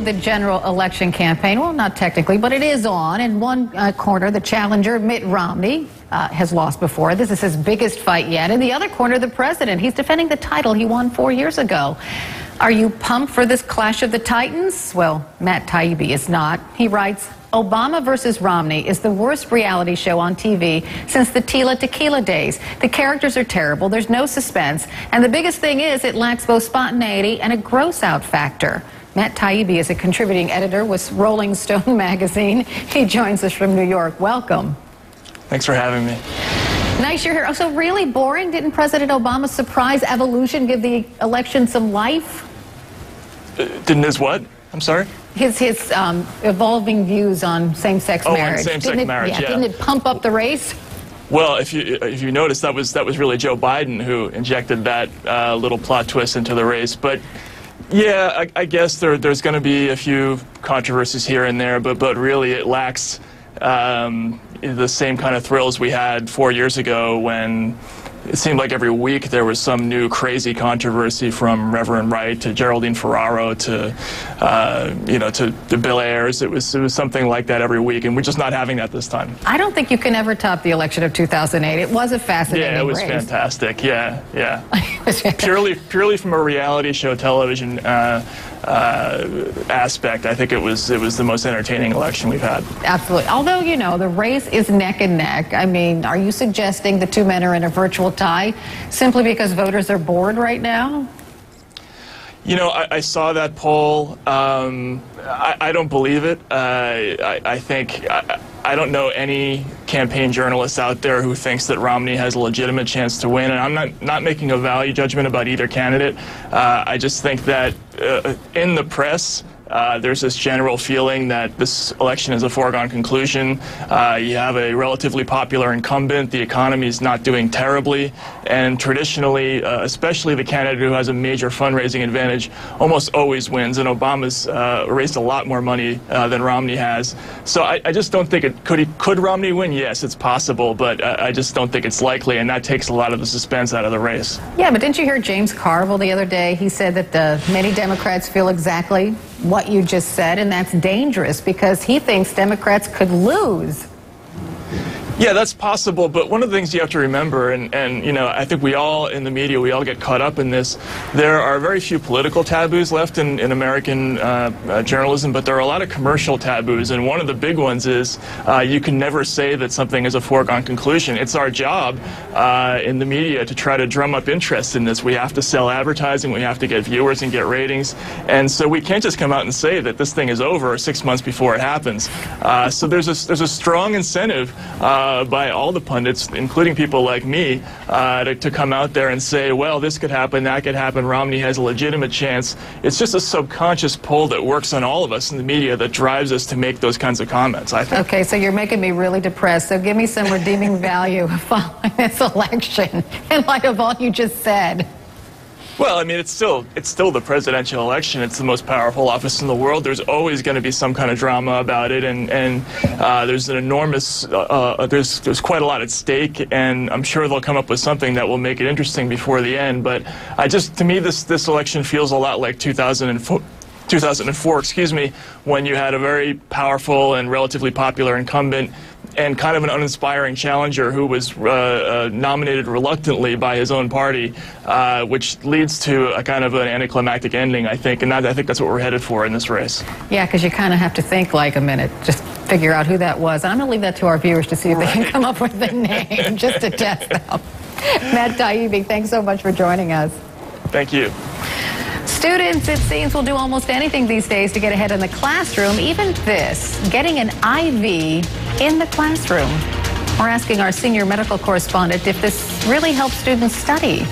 the general election campaign. Well, not technically, but it is on. In one corner, the challenger, Mitt Romney, has lost before. This is his biggest fight yet. In the other corner, the president. He's defending the title he won 4 years ago. Are you pumped for this clash of the titans? Well, Matt Taibbi is not. He writes, Obama versus Romney is the worst reality show on TV since the Tila Tequila days. The characters are terrible, there's no suspense, and the biggest thing is it lacks both spontaneity and a gross-out factor. Matt Taibbi is a contributing editor with Rolling Stone magazine. He joins us from New York. Welcome. Thanks for having me. Nice you're here. Oh, so really boring? Didn't President Obama's surprise evolution give the election some life? Didn't his what? I'm sorry? His evolving views on same-sex marriage. On same-sex marriage, yeah. Didn't it pump up the race? Well, if you notice, that was really Joe Biden who injected that little plot twist into the race. But yeah, I guess there's going to be a few controversies here and there, but really it lacks the same kind of thrills we had 4 years ago when it seemed like every week there was some new crazy controversy, from Reverend Wright to Geraldine Ferraro to to Bill Ayers. It was something like that every week, and we're just not having that this time. I don't think you can ever top the election of 2008. It was a fascinating race. Yeah, it was fantastic. Yeah. Purely from a reality show television aspect, I think it was the most entertaining election we've had. Absolutely. Although, you know, the race is neck and neck. I mean, are you suggesting the two men are in a virtual tie simply because voters are bored right now? You know, I saw that poll. I don't believe it. I think I don't know any campaign journalist out there who thinks that Romney has a legitimate chance to win, and I'm not making a value judgment about either candidate. I just think that in the press, there's this general feeling that this election is a foregone conclusion. You have a relatively popular incumbent. The economy is not doing terribly. And traditionally, especially the candidate who has a major fundraising advantage almost always wins. And Obama's raised a lot more money than Romney has. So I just don't think it could Romney win? Yes, it's possible, but I just don't think it's likely. And that takes a lot of the suspense out of the race. Yeah, but didn't you hear James Carville the other day? He said that many Democrats feel exactly what you just said, and that's dangerous because he thinks Democrats could lose. Yeah, that's possible, but one of the things you have to remember, and you know, I think we all in the media, we all get caught up in this, there are very few political taboos left in American journalism, but there are a lot of commercial taboos, and one of the big ones is you can never say that something is a foregone conclusion. It's our job in the media to try to drum up interest in this. We have to sell advertising, we have to get viewers and get ratings, and so we can't just come out and say that this thing is over 6 months before it happens. So there's a strong incentive by all the pundits, including people like me, to come out there and say, well, this could happen, that could happen, Romney has a legitimate chance. It's just a subconscious pull that works on all of us in the media that drives us to make those kinds of comments, I think. Okay, so you're making me really depressed, so give me some redeeming value following this election in light of all you just said. Well, I mean, it's still the presidential election. It's the most powerful office in the world. There's always going to be some kind of drama about it, and there's an enormous, there's quite a lot at stake, and I'm sure they'll come up with something that will make it interesting before the end. But to me, this election feels a lot like 2004, excuse me, when you had a very powerful and relatively popular incumbent and kind of an uninspiring challenger who was nominated reluctantly by his own party, which leads to a kind of an anticlimactic ending, I think, and I think that's what we're headed for in this race. Yeah, because you kind of have to think like a minute, just figure out who that was. And I'm going to leave that to our viewers to see if they can come up with the name, just to test them. Matt Taibbi, thanks so much for joining us. Thank you. Students, it seems, will do almost anything these days to get ahead in the classroom, even this, getting an IV in the classroom. We're asking our senior medical correspondent if this really helps students study.